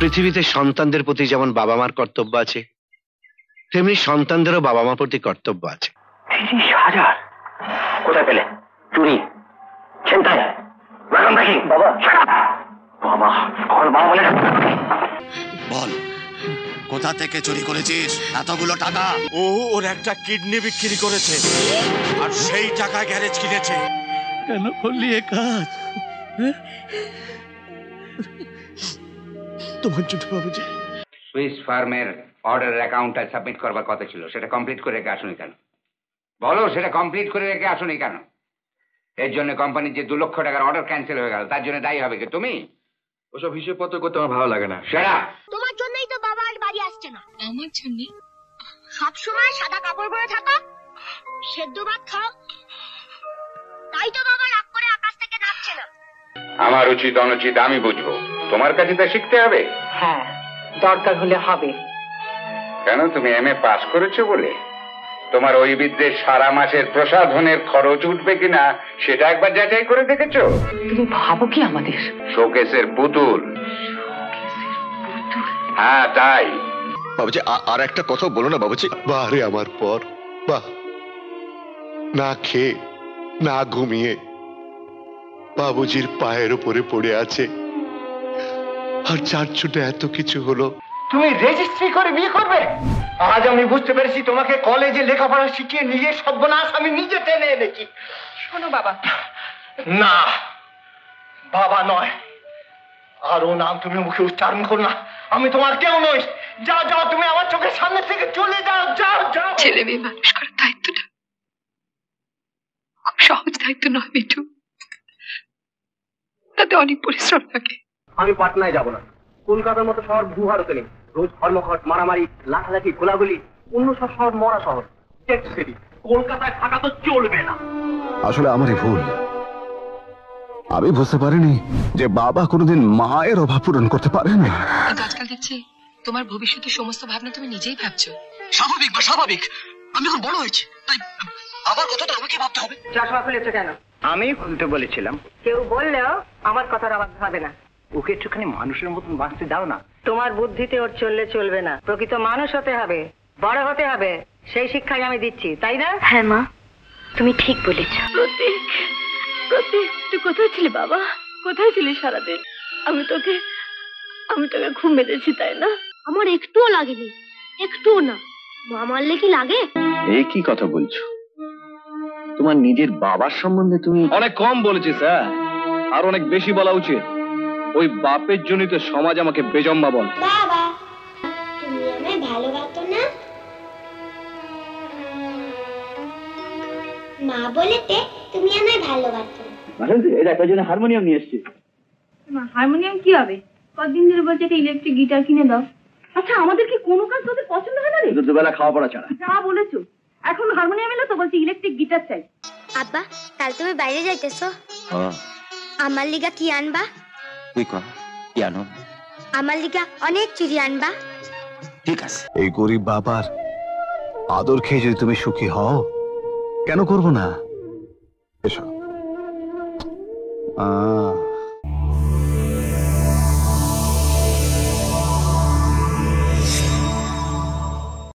পৃথিবীতে সন্তানদের প্রতি যেমন বাবা মার কর্তব্য আছে, তেমনি সন্তানদেরও বাবা মার প্রতি কর্তব্য আছে। 30,000 কোথায় পেলে? চুরি, ছিনতাই, বাবা বাবা বাবা বলে বল, কোথা থেকে চুরি করেছিস এতগুলো টাকা? ওর একটা কিডনি বিক্রি করেছে আর সেই টাকা গ্যারেজ কিনেছে। কেন করলি এ কাজ? তোমার জন্য বাবুজি। সুইস ফার্মের অর্ডার অ্যাকাউন্টটা সাবমিট করবার কথা ছিল, সেটা কমপ্লিট করে রেখে আসুনি কেন? বলো, সেটা কমপ্লিট করে রেখে আসুনি কেন? এর জন্য কোম্পানির যে 2 লক্ষ টাকার অর্ডার ক্যান্সেল হয়ে গেল, তার জন্য দায়ী হবে কি তুমি? ওসব হিসেবপত্র করতে আমার ভালো লাগে না। সেরা তোমার জন্যই তো বাবা আর বাড়ি আসছে না। আমার জন্য সবসময় সাদা কাপড় পরে থাকো, সেদ্ধ ভাত খাও, তাই তো বাবা রাগ করে আকাশ থেকে নামছে না। আমার উচিত অনুচিত আমি বুঝবো, তোমার কাছে তা শিখতে হবে। হ্যাঁ, দরকার হলে হবে। কেন, তুমি এমএ পাস করেছো বলে তোমার ওই বিদ্যের সারা মাসের প্রসাধনের খরচ উঠবে কিনা সেটা একবার যাচাই করে দেখেছো? তুমি ভাবো কি আমাদের শোকেসের পুতুল? হ্যাঁ তাই। বাবুজি আর একটা কথা বলো না বাবুজি। বারে আমার পর বাহ, না খেয়ে না ঘুমিয়ে বাবুজির পায়ের উপরে পড়ে আছে, আর চার ছুটে এত কিছু হলো। তুমি রেজিস্ট্রি করে বিয়ে করবে? আজ আমি বুঝতে পেরেছি তোমাকে কলেজে লেখাপড়া শিখিয়ে নিজের সর্বনাশ আমি নিজে টেনে এনেছি। শোনো বাবা। না, বাবা নয়, আর ও নাম তুমি মুখে উচ্চারণ করো না। আমি তোমার কেউ নই। যাও যাও, তুমি আমার চোখের সামনে থেকে চলে যাও। যাও যাও। ছেলে মেয়ে মানুষ করার দায়িত্বটা খুব সহজ দায়িত্ব নয় মিঠু, তাতে অনেক পরিশ্রম লাগে। আমি পাটনায় যাব না। কলকাতার মতো শহর ভূ ভারতে নেই। রোজ ধর্মঘট, মারামারি, লাঠালাঠি, গোলাগুলি। অন্য সব শহর মরা শহর, টেক্সট সিটি। কলকাতায় থাকা তো চলবে না। আসলে আমারই ভুল, আমি বুঝতে পারিনি যে বাবা কোনোদিন মায়ের অভাব পূরণ করতে পারেন না। আজকাল দেখছি তোমার ভবিষ্যতের সমস্ত ভাবনা তুমি নিজেই ভাবছো। স্বাভাবিক বা স্বাভাবিক, আমি এখন বড় হয়েছি, তাই আমার কথা তো আমাকে ভাবতে হবে। চশমা খুলেছো কেন? আমি খুলতে বলেছিলাম। কেউ বললেও আমার কথার আবার ভাবে না। ওকে একটুখানি মানুষের মতন বাঁচতে দাও না। তোমার বুদ্ধিতে ওর চললে চলবে না, প্রকৃত মানুষ হতে হবে, বড় হতে হবে, সেই শিক্ষাই আমি দিচ্ছি, তাই না? হ্যাঁ মা, তুমি ঠিক বলেছ। প্রতীক, প্রতীক, তুই কোথায় ছিলি বাবা? কোথায় ছিলি সারাদিন? আমি তোকে ঘুম বেঁধেছি, তাই না? আমার একটুও লাগেনি, একটুও না। মা মারলে কি লাগে? এই কি কথা বলছো? তোমার নিজের বাবার সম্বন্ধে তুমি অনেক কম বলেছিস, স্যার, আর অনেক বেশি বলা উচিত। ওই বাপের জন্যই তো সমাজ আমাকে বেজম্মা বল। বাবা, তুমি আমায় ভালোবাসো না? মা বলেতে তুমি আমায় ভালোবাসো না। এটা একটা জন্য হারমোনিয়াম নিয়ে এসেছি। হারমোনিয়াম কি হবে? কতদিন ধরে বলছে একটা ইলেকট্রিক গিটার কিনে দাও। আচ্ছা, আমাদের কি কোনো কাজ তোদের পছন্দ হয় না রে? দুবেলা খাওয়া পড়া ছাড়া। যা বলেছো, এখন হারমোনিয়াম এলো তো বলছি ইলেকট্রিক গিটার চাই। আব্বা, কাল তুমি বাইরে যাইতেছো? আমার লিগা কি আনবা? তুই কর, কি আনো? আমার লিগা অনেক চুরি আনবা। ঠিক আছে। এই গরিব বাবার আদর খেয়ে যদি তুমি সুখী হও, কেন করবো না? এসো।